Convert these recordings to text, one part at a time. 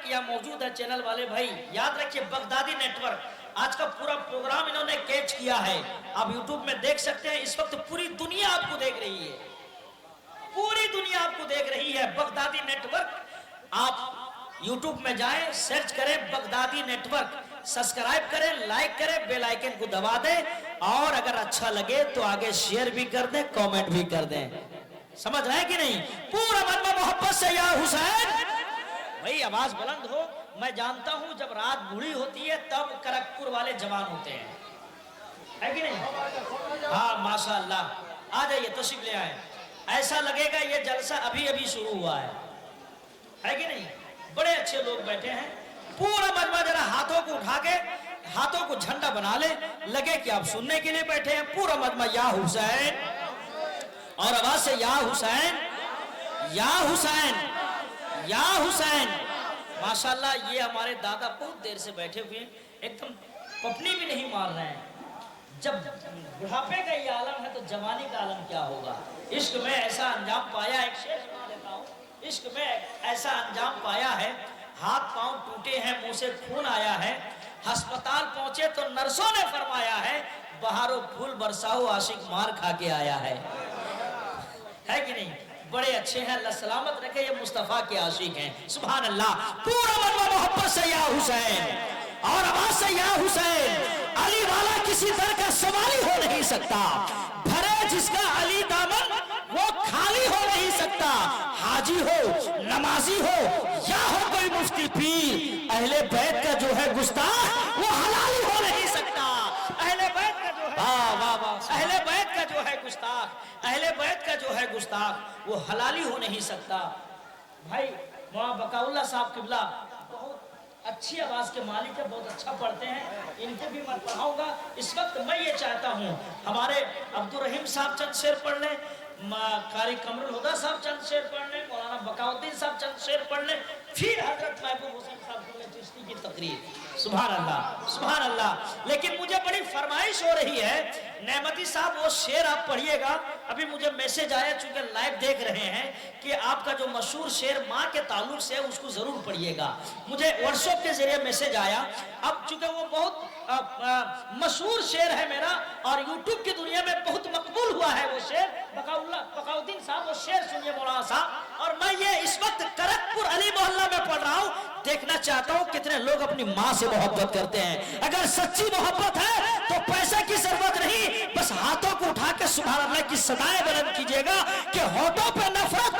यहाँ मौजूद है चैनल वाले भाई, याद रखिए बगदादी नेटवर्क आज का पूरा प्रोग्राम इन्होंने कैच किया है। आप यूट्यूब में देख सकते हैं, इस वक्त पूरी दुनिया आपको देख रही है, पूरी दुनिया आपको देख रही है। बगदादी नेटवर्क, आप यूट्यूब में जाएं, सर्च करें बगदादी नेटवर्क, सब्सक्राइब करें, लाइक करें, बेल आइकन को दबा दें और अगर अच्छा लगे तो आगे शेयर भी कर दें, कमेंट भी कर दें। समझ रहे हैं कि नहीं? पूरा मन में मोहब्बत से या हुसैन। भाई आवाज बुलंद हो। मैं जानता हूं जब रात बूढ़ी होती है तब करकपुर वाले जवान होते हैं, है कि नहीं? हाँ माशाअल्लाह, आ जाइए, तशरीफ ले आए। ऐसा लगेगा ये जलसा अभी अभी शुरू हुआ है कि नहीं? बड़े अच्छे लोग बैठे हैं। पूरा मजमा जरा हाथों को उठा के हाथों को झंडा बना ले, लगे कि आप सुनने के लिए बैठे हैं। पूरा मजमा या हुसैन, और आवाज से या हुसैन, या हुसैन, या हुसैन। माशाल्लाह ये हमारे दादा बहुत देर से बैठे हुए हैं, एकदम पपनी भी नहीं मार रहे हैं। जब बुढ़ापे का ये आलम है तो जवानी का आलम क्या होगा। इश्क में ऐसा अंजाम पाया, एक शेर सुना देता हूँ। इश्क में ऐसा अंजाम पाया है, हाथ पांव टूटे हैं, मुंह से खून आया है, अस्पताल पहुंचे तो नर्सों ने फरमाया है बहारो फूल बरसाओ आशिक मार खा के आया है कि नहीं? बड़े अच्छे हैं, अल्लाह सलामत रखे, ये मुस्तफा के आशिक हैं। सुभान अल्लाह। पूरा मन मोहब्बत से या हुसैन, और आवाज से या हुसैन। अली वाला किसी तरह का सवाली हो नहीं सकता, भरे जिसका अली दामन वो खाली हो नहीं सकता। हाजी हो, नमाजी हो या हो कोई मुफ्ती पीर, अहले बैत का जो है गुस्ताख वो हलाली हो नहीं सकता। अहले बैत का जो है, अहले बैत का जो है गुस्ताख, अहले बैत का जो है गुस्ताख वो हलाली हो नहीं सकता। भाई मौलाना बकाउल्लाह साहब किबला बहुत अच्छी आवाज के मालिक है, बहुत अच्छा पढ़ते हैं, इनको भी मैं पढ़ाऊंगा। इस वक्त मैं ये चाहता हूँ हमारे अब्दुल रहीम साहब चंद शेर पढ़ लें, कारी कमरुल हुदा साहब चंद शेर पढ़ लें, मौलाना बकाउद्दीन साहब चंद शेर पढ़ लें, फिर हजरत महबूब हुसैन साहब चिश्ती की तकरीर। सुभान अल्लाह, सुभान अल्लाह। लेकिन मुझे बड़ी फरमाइश हो रही है, नेमती साहब वो शेर आप पढ़िएगा। अभी मुझे मैसेज आया, चूंकि लाइव देख रहे हैं, कि आपका जो मशहूर शेर माँ के ताल्लुक से उसको जरूर पढ़िएगा। मुझे व्हाट्सएप के जरिए मैसेज आया। अब चूंकि वो बहुत मशहूर शेर है मेरा और यूट्यूब की दुनिया में बहुत मकबूल हुआ है वो शेर, बकाउद्दीन साहब वो शेर सुनिए मौलाना साहब। और मैं ये इस वक्त करकपुर अली मोहल्ला में पढ़ रहा हूँ, देखना चाहता हूँ कितने लोग अपनी माँ से मोहब्बत करते हैं। अगर सच्ची मोहब्बत है तो पैसे की जरूरत नहीं, बस हाथों को उठा के सुभान अल्लाह की सदाएं बुलंद कीजिएगा कि होठों पे नफरत,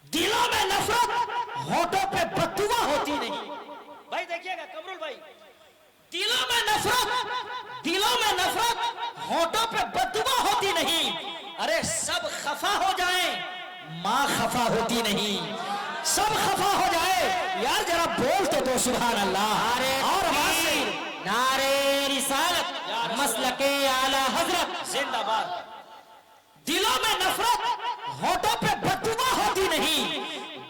दिलों में नफरत, होठों पे बद्दुआ होती नहीं। भाई देखिएगा कमरुल भाई, दिलों में नफरत, दिलों में नफरत, होठों पे बद्दुआ होती नहीं। अरे सब खफा हो जाएं, माँ खफा होती नहीं। सब खफा हो जाए, यार जरा बोल तो दो सुभान अल्लाह। और नारे रिसालत, मसलके आला हजरत जिंदाबाद। दिलों में नफरत, होठों पे बद्दुआ होती नहीं।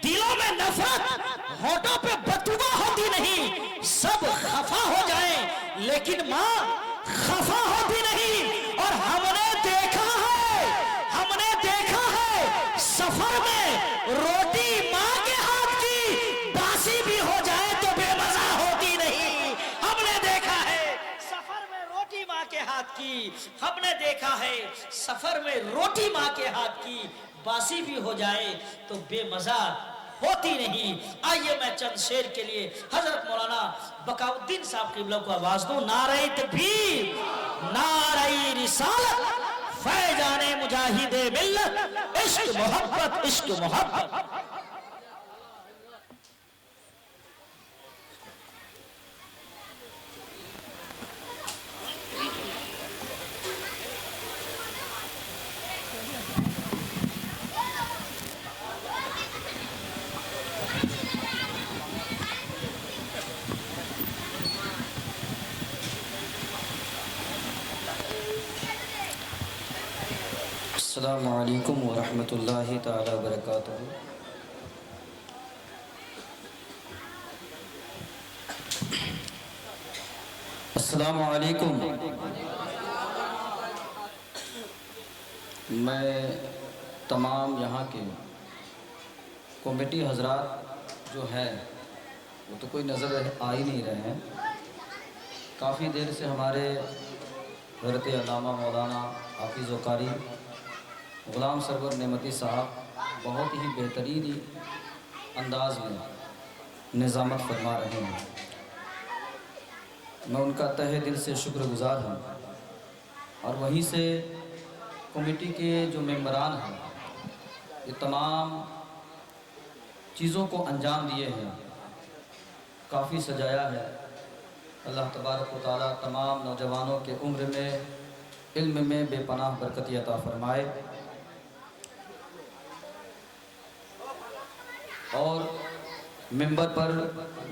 दिलों में नफरत, होठों पे बद्दुआ होती नहीं। सब खफा हो जाए लेकिन माँ खफा होती नहीं। और हमने देखा है सफर में रोटी माँ के हाथ की बासी भी हो जाए तो बेमजा होती नहीं। हमने देखा है सफर में रोटी माँ के हाथ की, हमने देखा है सफर में रोटी माँ के हाथ की बासी भी हो जाए तो बेमजा होती नहीं। आइए मैं चंद शेर के लिए हजरत मौलाना बकाउद्दीन साहब की को आवाज दूं। नारे तकबीर, नारे रिसालत, फैजाने मुजाहिदे मिल्लत, इश्क मोहब्बत, इश्क मोहब्बत। अस्सलामु अलैकुम व रहमतुल्लाहि ताला व बरकातुहू। अस्सलामु अलैकुम। मैं तमाम यहाँ के कमेटी हजरात جو ہے وہ تو کوئی نظر آ ہی نہیں رہے ہیں۔ کافی دیر سے ہمارے حضرت علامہ مولانا حافظ و قاری غلام سرور نعمتی صاحب بہت ہی بہترین انداز میں نظامت فرما رہے ہیں۔ میں ان کا تہہ دل سے شکر گزار ہوں، اور وہیں سے کمیٹی کے جو ممبران ہیں یہ تمام چیزوں کو انجام دیے ہیں، کافی سجایا ہے۔ اللہ تبارک و تعالیٰ تمام نوجوانوں کے عمر میں علم میں بے پناہ برکت عطا فرمائے، اور ممبر پر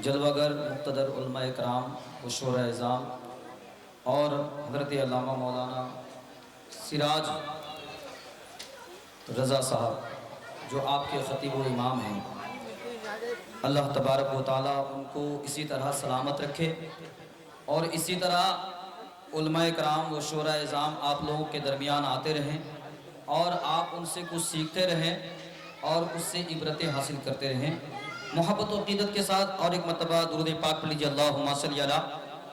جلوہ گر مقتدر علماء اکرام و شورا اعظام اور حضرت علامہ مولانا سراج رضا صاحب جو آپ کے خطیب و امام ہیں، اللہ تبارک و تعالیٰ ان کو اسی طرح سلامت رکھے، اور اسی طرح علماء کرام و شورا اعظام آپ لوگوں کے درمیان آتے رہیں، اور آپ ان سے کچھ سیکھتے رہیں اور اس سے عبرتیں حاصل کرتے رہیں۔ محبت و عقیدت کے ساتھ اور ایک مرتبہ درود پاک پڑھ لیجیے، اللہم صلی علی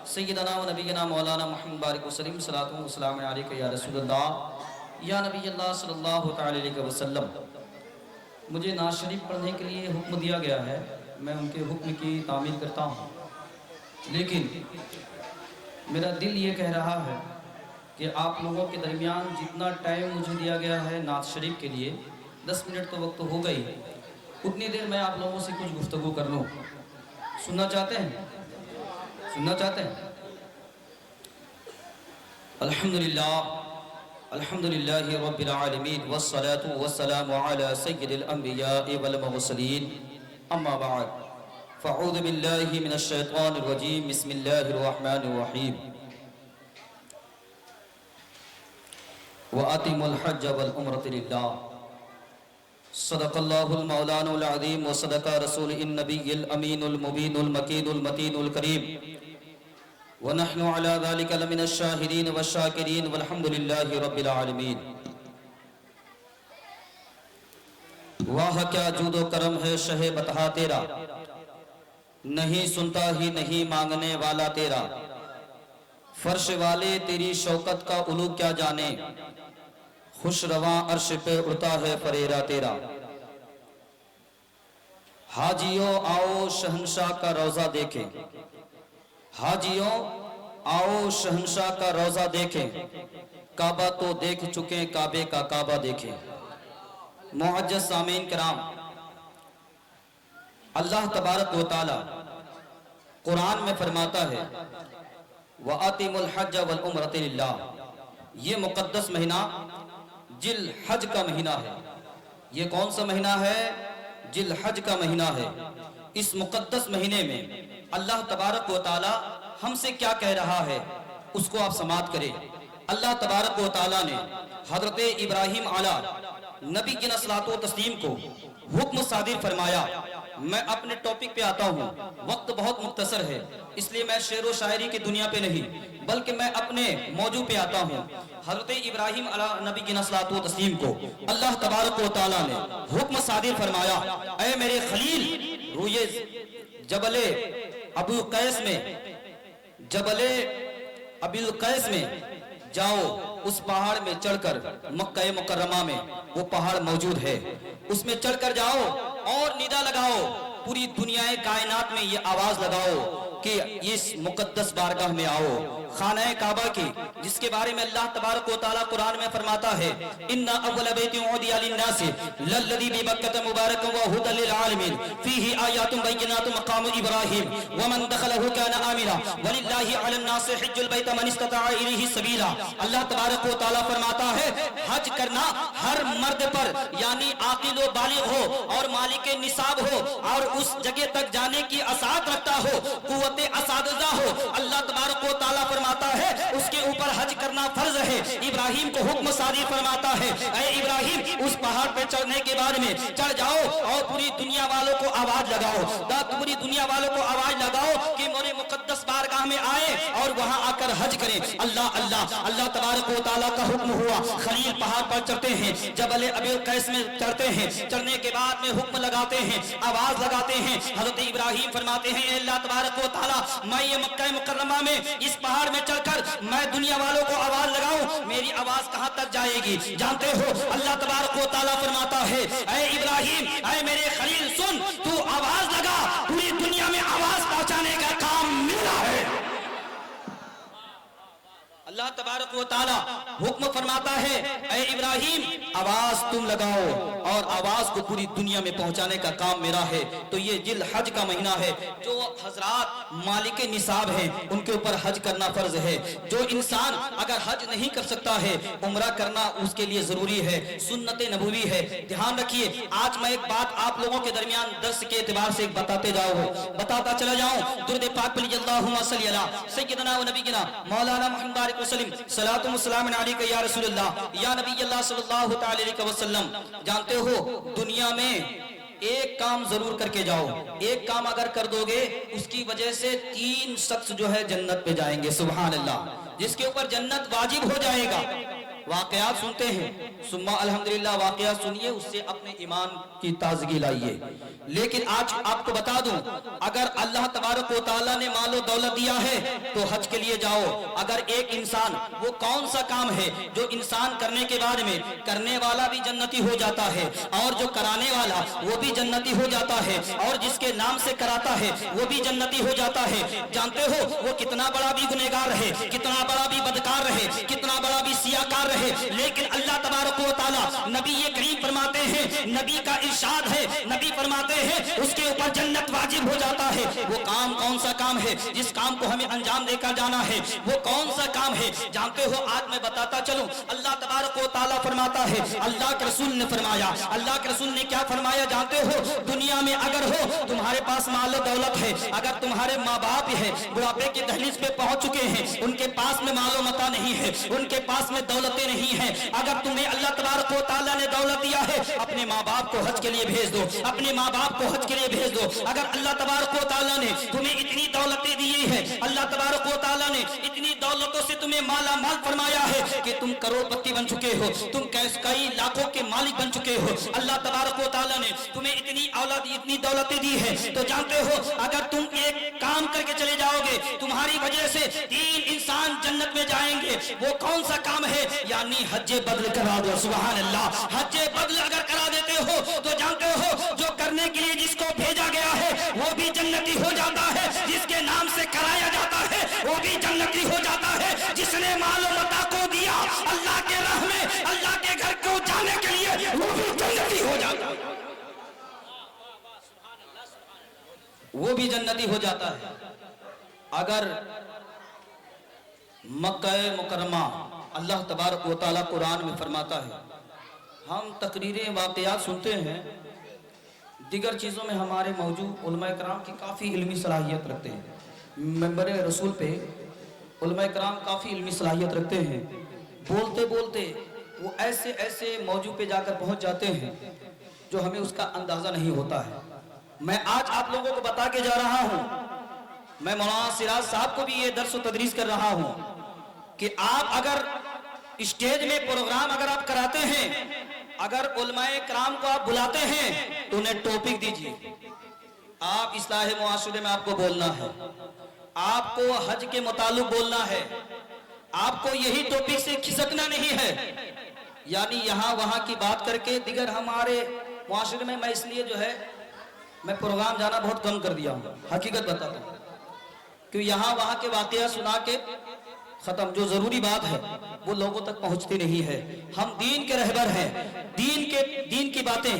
سیدنا و نبینا مولانا محمد بارک وسلم، صلاۃ و سلام علیکہ یا رسول اللہ یا نبی اللہ صلی اللہ تعالی علیہ وسلم۔ مجھے نعت شریف پڑھنے کے لیے حکم دیا گیا ہے، میں ان کے حکم کی تعمیل کرتا ہوں، لیکن میرا دل یہ کہہ رہا ہے کہ آپ لوگوں کے درمیان جتنا ٹائم مجھے دیا گیا ہے نعت شریف کے لیے، 10 منٹ تو وقت ہو گئی، اتنی دیر میں آپ لوگوں سے کچھ گفتگو کر لوں۔ سننا چاہتے ہیں؟ سننا چاہتے ہیں؟ الحمدللہ رب العالمین والصلاة والسلام علی سید الانبیاء والمرسلین، اما بعد فاعوذ باللہ من الشیطان الرجیم، بسم اللہ الرحمن الرحیم۔ وَأَتِمُوا الْحَجَّ وَالْعُمْرَةَ لِلَّهِ صدق اللہ المولانا العظیم وصدق رسول النبی الامین المبین المکین المتین الکریم، ونحن على ذلك لمن الشاہدین والشاکرین والحمد للہ رب العالمین۔ واہ کیا جود و کرم ہے شہ بتہا تیرا، نہیں سنتا ہی نہیں مانگنے والا تیرا، فرش والے تیری شوکت کا علو کیا جانے، خوش رواں عرش پہ اڑتا ہے فریرا تیرا۔ حاجیوں آؤ شہنشاہ کا روضہ دیکھیں، حاجیوں آؤ شہنشاہ کا روضہ دیکھیں، کعبہ تو دیکھ چکے کعبے کا کعبہ دیکھیں۔ معزز سامعین کرام، اللہ تبارک و تعالی قرآن میں فرماتا ہے وَآتِمُوا الْحَجَّ وَالْعُمْرَةَ لِلَّهِ، یہ مقدس مہینہ ذی الحج کا مہینہ ہے۔ یہ کون سا مہینہ ہے؟ ذی الحج کا مہینہ ہے۔ اس مقدس مہینے میں اللہ تبارک و تعالی ہم سے کیا کہہ رہا ہے اس کو آپ سماعت کریں۔ اللہ تبارک و تعالی نے حضرت ابراہیم علیہ نبی کی صلاۃ و تسلیم کو حکم صادر فرمایا۔ میں اپنے ٹاپک پہ آتا ہوں، وقت بہت مختصر ہے، اس لیے میں شعر و شاعری کی دنیا پہ نہیں بلکہ میں اپنے موضوع پہ آتا ہوں۔ حضرت ابراہیم علیہ نبی کی صلاۃ و تسلیم کو اللہ تبارک و تعالی نے حکم صادر فرمایا، اے میرے خلیل، روئے جبل ابو قیس میں، جبل ابی القیس میں جاؤ، اس پہاڑ میں چڑھ کر، مکہ مکرمہ میں وہ پہاڑ موجود ہے، اس میں چڑھ کر جاؤ اور ندا لگاؤ، پوری دنیا کائنات میں یہ آواز لگاؤ کہ اس مقدس بارگاہ میں آؤ، خانہ کعبہ کی، جس کے بارے میں اللہ تبارک و تعالیٰ قرآن میں فرماتا ہے اِنَّا أَوَّلَ بَيْتٍ وُضِعَ لِلنَّاسِ لَلَّذِي بِبَكَّةَ مُبَارَكًا وَهُدًى لِلْعَالَمِينَ فِيهِ آيَاتٌ بَيِّنَاتٌ مَقَامُ إِبْرَاهِيمَ وَمَنْ دَخَلَهُ كَانَ آمِنًا وَلِلَّهِ عَلَى النَّاسِ حِجُّ الْبَيْتِ مَنِ اسْتَطَاعَ إِلَيْهِ سَبِيلًا۔ اللہ تبارک و تعالیٰ فرماتا ہے حج کرنا ہر مرد پر، یعنی عاقل و بالغ ہو اور مالک نصاب ہو اور اس جگہ تک جانے کی اسعد رکھتا ہو، قوت اساتذہ ہو، اللہ تبارک و تعالیٰ فرماتا ہے اس کے اوپر حج کرنا فرض ہے۔ ابراہیم کو حکم صادر فرماتا ہے اے ابراہیم، اس پہاڑ پہ چڑھنے کے بعد میں چڑھ جاؤ اور پوری دنیا والوں کو آواز لگاؤ، پوری دنیا والوں کو آواز لگاؤ کہ میرے مقدس بارگاہ میں آئے اور वहां आकर हज करें। अल्लाह अल्लाह अल्लाह तबारक व तआला का हुक्म हुआ, खलील पहाड़ पर चढ़ते हैं, जबल अबी कैस में चढ़ते हैं, चढ़ने के बाद में हुक्म लगाते हैं, आवाज लगाते हैं। हजरत इब्राहिम फरमाते हैं, अल्लाह तबारक व तआला मैं ये मक्का मुकर्रमा में इस पहाड़ में चढ़कर मैं दुनिया वालों को आवाज लगाऊं, मेरी आवाज कहां तक जाएगी? जानते हो अल्लाह तबारक व तआला फरमाता है, ऐ इब्राहिम, ऐ मेरे खलील सुन, तू आवाज लगा, पूरी दुनिया में आवाज पहुंचाने का काम मेरा है। अल्लाह तबारक व तआला हुक्म फरमाता है, ऐ इब्राहिम आवाज तुम लगाओ और आवाज को पूरी दुनिया में पहुंचाने का काम मेरा है। तो ये जिल हज का महीना है, जो हजरात मालिक निसाब हैं उनके ऊपर हज करना फर्ज है। जो इंसान अगर हज नहीं कर सकता है, उम्रा करना उसके लिए जरूरी है, सुन्नत नबवी है। ध्यान रखिए, आज मैं एक बात आप लोगों के दरमियान दर्स के एतबार से बताता चला जाऊं। दुरूद पाक पढ़िए, अल्लाहुम्मा सल्ली अला सय्यिदना व नबीना मौलाना मुहम्मद सलातु व सलाम अलैका या रसूलल्लाह या नबी अल्लाह सल्लल्लाहु अलैहि वसल्लम। जानते हो दुनिया में एक काम जरूर करके जाओ, एक काम अगर कर दोगे उसकी वजह से 3 शख्स जो है जन्नत पे जाएंगे। सुभान अल्लाह, जिसके ऊपर जन्नत वाजिब हो जाएगा। वाकयात सुनते हैं, सुम्मा अल्हम्दुलिल्लाह वाकयात सुनिए, उससे अपने ईमान की ताजगी लाइए। लेकिन आज आपको बता दूं, अगर अल्लाह तबारक व तआला ने मालो दौलत दिया है तो हज के लिए जाओ। अगर एक इंसान, वो कौन सा काम है जो इंसान करने के बाद में करने वाला भी जन्नती हो जाता है और जो कराने वाला वो भी जन्नती हो जाता है और जिसके नाम से कराता है वो भी जन्नती हो जाता है। जानते हो वो कितना बड़ा भी गुनहगार रहे, कितना बड़ा भी बदकार रहे, कितना बड़ा भी सियाकार रहे, लेकिन अल्लाह तबारक व तआला नबी ये करीम फरमाते हैं, नबी का इरशाद है, नबी फरमाते हैं उसके ऊपर जन्नत वाजिब हो जाता है। वो काम कौन सा काम है जिस काम को हमें अंजाम देकर जाना है? वो कौन सा काम है? जानते हो आज मैं बताता चलूं, अल्लाह तबारक व तआला फरमाता है, अल्लाह के रसूल ने फरमाया, अल्लाह के रसूल ने क्या फरमाया जानते हो? दुनिया में अगर हो तुम्हारे पास माल दौलत है, अगर तुम्हारे माँ बाप है बुढ़ापे के दहलीज पे पहुंच चुके हैं, उनके पास में मालो मता नहीं है, उनके पास में दौलतें नहीं है, अगर तुम्हें अल्लाह तबारक व तआला ने दौलत दिया है, अपने माँ बाप को हज के लिए भेज दो, अपने माँ बाप को हज के लिए भेज दो। अगर अल्लाह तबारक व तआला ने तुम्हें इतनी दौलतें दी है, अल्लाह तबारक व तआला ने इतनी दौलतों से तुम्हें माला माल फरमाया है कि तुम करोड़पति बन चुके हो, तुम कई लाखों के मालिक बन चुके हो, अल्लाह तबारक व तआला ने तुम्हें इतनी औलाद इतनी दौलतें दी है, तो जानते हो अगर तुम एक काम करके चले जाओगे, तुम्हारी वजह से 3 इंसान जन्नत में जाएंगे। वो कौन सा काम है? यानी हज्जे बदल करा दो। सुभान अल्लाह, हज्जे बदल अगर करा देते हो तो जानते हो जो करने के लिए जिसको भेजा गया है वो भी जन्नती हो जाता है, जिसके नाम से कराया जाता है वो भी जन्नती हो जाता है, जिसने मालो मता को दिया अल्लाह के राह में अल्लाह के घर को जाने के लिए वो भी जन्नती हो जाता है, वो भी जन्नती हो जाता है। अगर मक्का मुकर्रमा अल्लाह तबारक व तआला कुरान में फरमाता है, हम तकरीरें वाक़यात सुनते हैं, दिगर चीज़ों में हमारे मौजूद उलमा कराम की काफ़ी इल्मी सलाहियत रखते हैं। मेंबर रसूल पे उलमा कराम काफ़ी इल्मी सलाहियत रखते हैं, बोलते बोलते वो ऐसे ऐसे मौजू पे जाकर पहुंच जाते हैं जो हमें उसका अंदाज़ा नहीं होता है। मैं आज आप लोगों को बता के जा रहा हूँ, मैं मौलाना सिराज साहब को भी ये दर्स व तदरीस कर रहा हूँ कि आप अगर स्टेज में प्रोग्राम अगर आप कराते हैं, अगर उलमाए कराम को आप बुलाते हैं तो उन्हें टॉपिक दीजिए। आप इस्लाह मुआशरे में आपको बोलना है, आपको हज के मुताल्लिक बोलना है, आपको यही टॉपिक से खिसकना नहीं है, यानी यहाँ वहाँ की बात करके दिगर हमारे मुआशरे में मैं इसलिए जो है मैं प्रोग्राम जाना बहुत कम कर दिया हूँ, हकीकत बताता हूँ, क्योंकि यहाँ वहाँ के वाकया सुना के खत्म, जो जरूरी बात है वो लोगों तक पहुंचती नहीं है। हम दीन के रहबर हैं, दीन की बातें,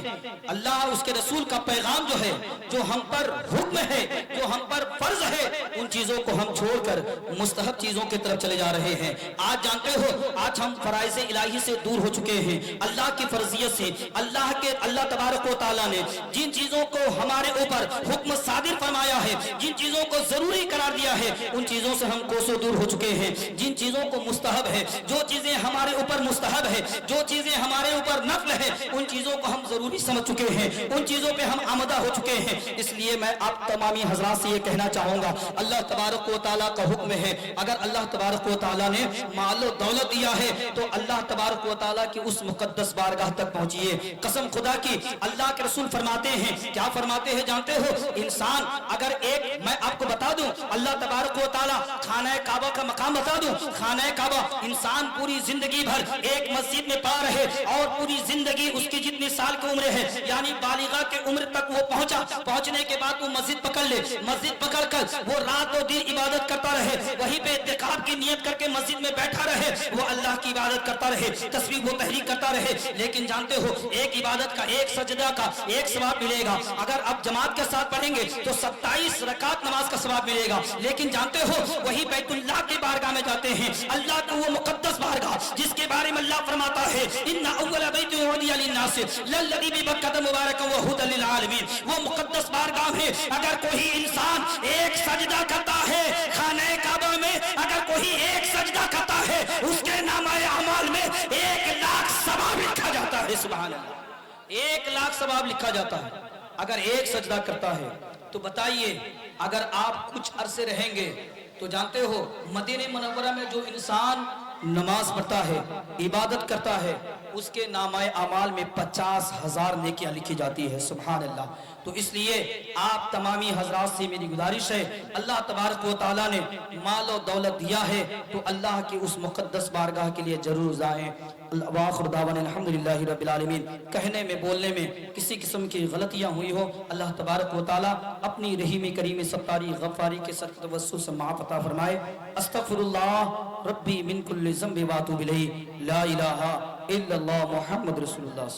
अल्लाह उसके रसूल का पैगाम जो है, जो हम पर हुक्म है, जो हम पर फर्ज है, उन चीजों को हम छोड़कर मुस्तहब चीजों की तरफ चले जा रहे हैं। आज जानते हो आज हम फराइज़ इलाही से दूर हो चुके हैं, अल्लाह की फर्जियत से। अल्लाह तबारक व तआला ने जिन चीजों को हमारे ऊपर हुक्म सादिर फरमाया है, जिन चीजों को जरूरी करार दिया है, उन चीजों से हम कोसों दूर हो चुके हैं। जिन चीजों को मुस्तहब है, जो चीजें हमारे ऊपर मुस्तहब है, जो चीजें हमारे ऊपर नफल है, उन चीजों को हम जरूरी समझ चुके हैं, उन चीजों पे हम आमदा हो चुके हैं। इसलिए मैं आप तमामी हजरात से ये कहना चाहूंगा, अल्लाह तबारक व तआला का हुक्म है, अगर अल्लाह तबारक व तआला ने माल और दौलत दिया है तो अल्लाह तबारक व तआला की उस मुकद्दस बारगाह तक पहुंचिए। कसम खुदा की, अल्लाह के रसूल फरमाते हैं, क्या फरमाते हैं जानते हो? इंसान अगर एक, मैं आपको बता दूं, अल्लाह तबारक व तआला खाना काबा का मकाम बता दूं, खाना काबा इंसान पूरी जिंदगी भर एक मस्जिद में पड़ा रहे और पूरी जिंदगी उसकी जितनी साल की उम्र है यानी बालिगा के उम्र तक वो पहुंचा, पहुंचने के बाद वो मस्जिद पकड़ ले, मस्जिद पकड़ कर वो रात और दिन इबादत करता रहे, वहीं पे इत्तिकाफ की नियत करके मस्जिद में बैठा रहे, वो अल्लाह की इबादत करता रहे, तस्बीह व तहरीक करता रहे। लेकिन जानते हो, एक इबादत का, एक सजदा का एक सवाब मिलेगा। अगर आप जमात के साथ पढ़ेंगे तो 27 रकात नमाज का सवाब मिलेगा। लेकिन जानते हो, वही बैतुल्लाह की बारगाह में जाते हैं, अल्लाह का वो मुकद्दस बारगाह जिसके बारे में अल्लाह फरमाता है, इन्ना अव्वल बैतिन उदिया लिन्नास लल्लज़ी बिबक्कत मुबारकन व हुदल लिल आलमीन। वो मुकद्दस बारगाह में अगर कोई इंसान एक सजदा करता है, खाने काबा में अगर कोई एक सजदा करता है, उसके नामाए अमाल में 1,00,000 सवाब लिखा जाता है। सुभान अल्लाह, 1,00,000 सवाब लिखा जाता है अगर एक सजदा करता है। तो बताइए, अगर आप कुछ अरसे रहेंगे तो जानते हो, मदीने मुनव्वरा में जो इंसान नमाज पढ़ता है, इबादत करता है, उसके नामाए अमाल में 50,000 नेकियां लिखी जाती है। सुभान अल्लाह। तो इसलिए आप तमामी हजरात से मेरी गुजारिश है, अल्लाह तबारक व तआला ने माल और दौलत दिया है तो अल्लाह की उस मुकद्दस बारगाह के लिए जरूर जाएं। वाखिर दावाना अल्हम्दुलिल्लाहि रब्बिल आलमीन। कहने में, बोलने में किसी किस्म की गलतियां हुई हो, अल्लाह तबारक व तआला अपनी रहीम करीम सत्तारी गफ्फारी के सख्त तवस्सुल से माफ़ अता फरमाए। अस्तगफिरुल्लाह रब्बी मिन कुल्लि ज़ंबि व अतूबु इलैहि, ला इलाहा इल्लल्लाह मुहम्मद रसूलुल्लाह।